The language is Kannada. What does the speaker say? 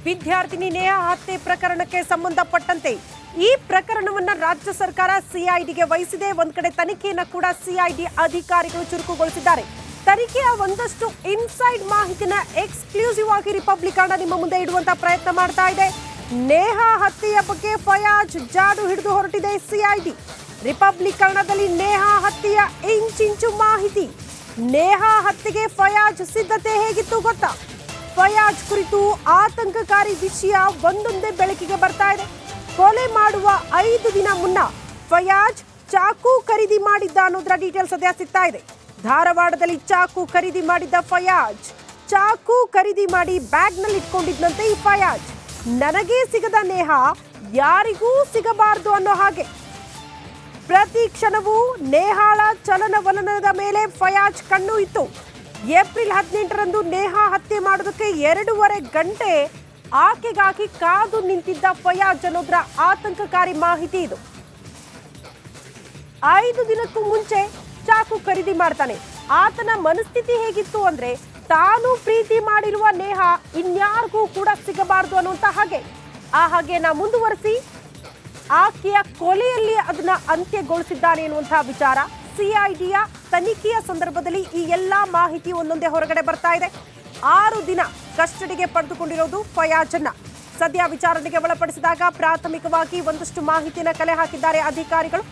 ವಿದ್ಯಾರ್ಥಿನಿ ನೇಹಾ ಹತ್ಯೆ ಪ್ರಕರಣಕ್ಕೆ ಸಂಬಂಧಪಟ್ಟಂತೆ ಈ ಪ್ರಕರಣವನ್ನ ರಾಜ್ಯ ಸರ್ಕಾರ ಸಿಐಡಿಗೆ ವಹಿಸಿದೆ. ಒಂದ್ ಕಡೆ ತನಿಖೆಯನ್ನ ಕೂಡ ಸಿಐಡಿ ಅಧಿಕಾರಿಗಳು ಚುರುಕುಗೊಳಿಸಿದ್ದಾರೆ. ತನಿಖೆಯ ಒಂದಷ್ಟು ಇನ್ಸೈಡ್ ಮಾಹಿತಿನ ಎಕ್ಸ್ಕ್ಲೂಸಿವ್ ಆಗಿ ರಿಪಬ್ಲಿಕ್ ಕನ್ನಡ ನಿಮ್ಮ ಮುಂದೆ ಇಡುವಂತ ಪ್ರಯತ್ನ ಮಾಡ್ತಾ ಇದೆ. ನೇಹಾ ಹತ್ಯೆಯ ಬಗ್ಗೆ ಫಯಾಜ್ ಜಾಡು ಹಿಡಿದು ಹೊರಟಿದೆ ಸಿಐಡಿ. ರಿಪಬ್ಲಿಕ್ ಕನ್ನಡದಲ್ಲಿ ನೇಹಾ ಹತ್ಯೆಯ ಇಂಚಿಂಚು ಮಾಹಿತಿ. ನೇಹಾ ಹತ್ಯೆಗೆ ಫಯಾಜ್ ಸಿದ್ಧತೆ ಹೇಗಿತ್ತು ಗೊತ್ತಾ? ಫಯಾಜ್ ಕುರಿತು ಆತಂಕಕಾರಿ ವಿಷಯ ಒಂದೊಂದೇ ಬೆಳಕಿಗೆ ಬರ್ತಾ ಇದೆ. ಕೊಲೆ ಮಾಡುವ 5 ದಿನ ಮುನ್ನ ಫಯಾಜ್ ಚಾಕು ಖರೀದಿ ಮಾಡಿದ್ದ ಅನ್ನೋದರ ಡೀಟೇಲ್ಸ್ ಸದ್ಯ ಸಿಗ್ತಾ ಇದೆ. ಧಾರವಾಡದಲ್ಲಿ ಚಾಕು ಖರೀದಿ ಮಾಡಿದ್ದ ಫಯಾಜ್ ಚಾಕು ಖರೀದಿ ಮಾಡಿ ಬ್ಯಾಗ್ನಲ್ಲಿ ಇಟ್ಕೊಂಡಿದ್ದಂತೆ ಈ ಫಯಾಜ್. ನನಗೆ ಸಿಗದ ನೇಹಾ ಯಾರಿಗೂ ಸಿಗಬಾರದು ಅನ್ನೋ ಹಾಗೆ ಪ್ರತಿ ಕ್ಷಣವೂ ನೇಹಾಳ ಚಲನವಲನದ ಮೇಲೆ ಫಯಾಜ್ ಕಣ್ಣು ಇತ್ತು. ಏಪ್ರಿಲ್ 18ರಂದು ನೇಹಾ ಹತ್ಯೆ ಮಾಡೋದಕ್ಕೆ 2.5 ಗಂಟೆ ಆಕೆಗಾಗಿ ಕಾದು ನಿಂತಿದ್ದ ಫಯಾಜ್ ಅನ್ನೋದ್ರ ಆತಂಕಕಾರಿ ಮಾಹಿತಿ ಇದು. 5 ದಿನಕ್ಕೂ ಮುಂಚೆ ಚಾಕು ಖರೀದಿ ಮಾಡ್ತಾನೆ. ಆತನ ಮನಸ್ಥಿತಿ ಹೇಗಿತ್ತು ಅಂದ್ರೆ, ತಾನು ಪ್ರೀತಿ ಮಾಡಿರುವ ನೇಹಾ ಇನ್ಯಾರಿಗೂ ಕೂಡ ಸಿಗಬಾರದು ಅನ್ನುವಂತ ಹಾಗೆ. ಆ ಹಾಗೆನ ಮುಂದುವರಿಸಿ ಆಕೆಯ ಕೊಲೆಯಲ್ಲಿ ಅದನ್ನ ಅಂತ್ಯಗೊಳಿಸಿದ್ದಾನೆ ಎನ್ನುವಂತಹ ವಿಚಾರ ಸಿಐಡಿಯ ತನಿಖೆಯ ಸಂದರ್ಭದಲ್ಲಿ ಈ ಎಲ್ಲಾ ಮಾಹಿತಿ ಒಂದೊಂದೇ ಹೊರಗಡೆ ಬರ್ತಾ ಇದೆ. 6 ದಿನ ಕಸ್ಟಡಿಗೆ ಪಡೆದುಕೊಂಡಿರೋದು ಫಯಾಜನ್ನ. ಸದ್ಯ ವಿಚಾರಣೆಗೆ ಒಳಪಡಿಸಿದಾಗ ಪ್ರಾಥಮಿಕವಾಗಿ ಒಂದಷ್ಟು ಮಾಹಿತಿಯನ್ನು ಕಲೆ ಹಾಕಿದ್ದಾರೆ ಅಧಿಕಾರಿಗಳು.